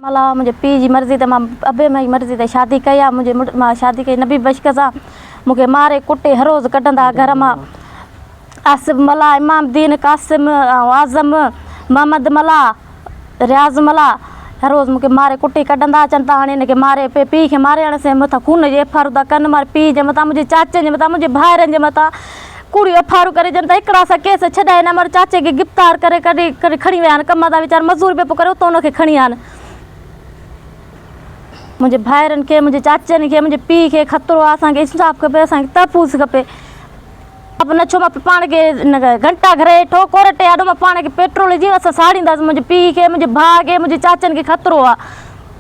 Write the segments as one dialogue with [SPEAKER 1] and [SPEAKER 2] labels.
[SPEAKER 1] मला मुझे P G मर्जी ते मां अबे मां मर्जी ते शादी कया मुझे मां शादी कई नबी बशक सां मूंखे मारे कुटे हर रोज़ कढंदा घर मां। आसिफ मला, इमाम दीन कासिम, आज़म मोहम्मद मला, रियाज़ मला हर रोज़ मूंखे मारे कुटे कढंदा अचनि था। हाणे हिनखे मारे पीउ खे मारण से मथां खून जी एफ आर था कनि। मारे पीउ जे मथां, मुंहिंजे चाचे जे मथां, मुंहिंजे भाइरनि जे मथां कूड़ियूं एफ आर करे ॼनि था। हिकिड़ा सां केस छॾाए न मारे चाचे खे गिरफ़्तार करे करे खणी विया आहिनि। कम था वीचारा मज़दूरी पियो करे उतां हुनखे खणी आहिनि। मुंहिंजे भाइरनि खे, मुंहिंजे चाचनि खे, मुंहिंजे पीउ खे ख़तरो आहे। असांखे इंसाफ़ खपे, असांखे तहफ़ुज़ खपे। अब न छो मां पाण खे घंटा घरे ठोकर टे आॾो मां पाण खे पेट्रोल जी असां साड़ींदासीं। मुंहिंजे पीउ खे, मुंहिंजे भाउ खे, मुंहिंजे चाचनि खे ख़तरो आहे।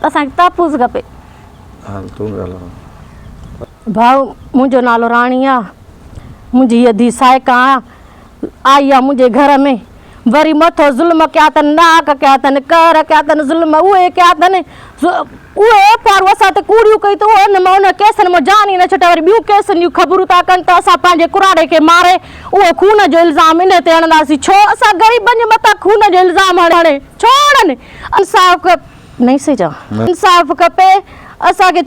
[SPEAKER 1] असांखे तहफ़ुज़ खपे।
[SPEAKER 2] भाऊ मुंहिंजो नालो राणी आहे। मुंहिंजी हीअ धीउ साइका आई आहे मुंहिंजे घर में। वरी मथो ज़ुल्म कया अथनि, नाक कया अथनि, कर कया अथनि, ज़ुल्म उहे कया अथनि। उहे एफ आर असां त कूड़ियूं कई त उन केसनि मां जान ई न छॾिया। वरी ॿियूं केसनि जूं ख़बरूं था कनि त असां पंहिंजे कुराड़े खे मारे उहो खून जो इल्ज़ाम इन ते हणंदासीं। छो असां ग़रीबनि जे मथां खून जो इल्ज़ाम हणे छोड़नि। इंसाफ़ खपे असांखे,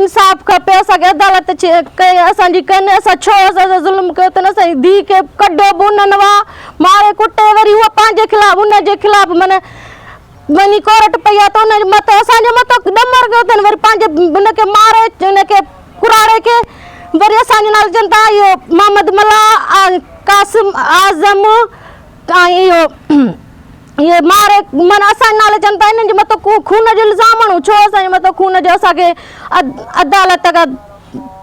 [SPEAKER 2] इंसाफ़ खपे असांखे। अदालत असांजी कनि। असां छो असां ज़ुल्म कयो अथनि। असांजी धीउ खे कढो बि उन्हनि मारे कुटे। वरी उहा पंहिंजे ख़िलाफ़ उनजे ख़िलाफ़ माना वञी कोर्ट पई आहे त उनजे मथां असांजे मथां ॾमर कयो अथनि। वरी पंहिंजे उनखे मारे उनखे कुराड़े खे वरी असांजे नाले जनता इहो मोहम्मद मला, कासिम, आज़म इहो इहे मारे माना असांजे नाले जनता इन्हनि जे मथां खून जो इल्ज़ाम हणूं। छो असांजे मथां खून जो? असांखे अदालत खां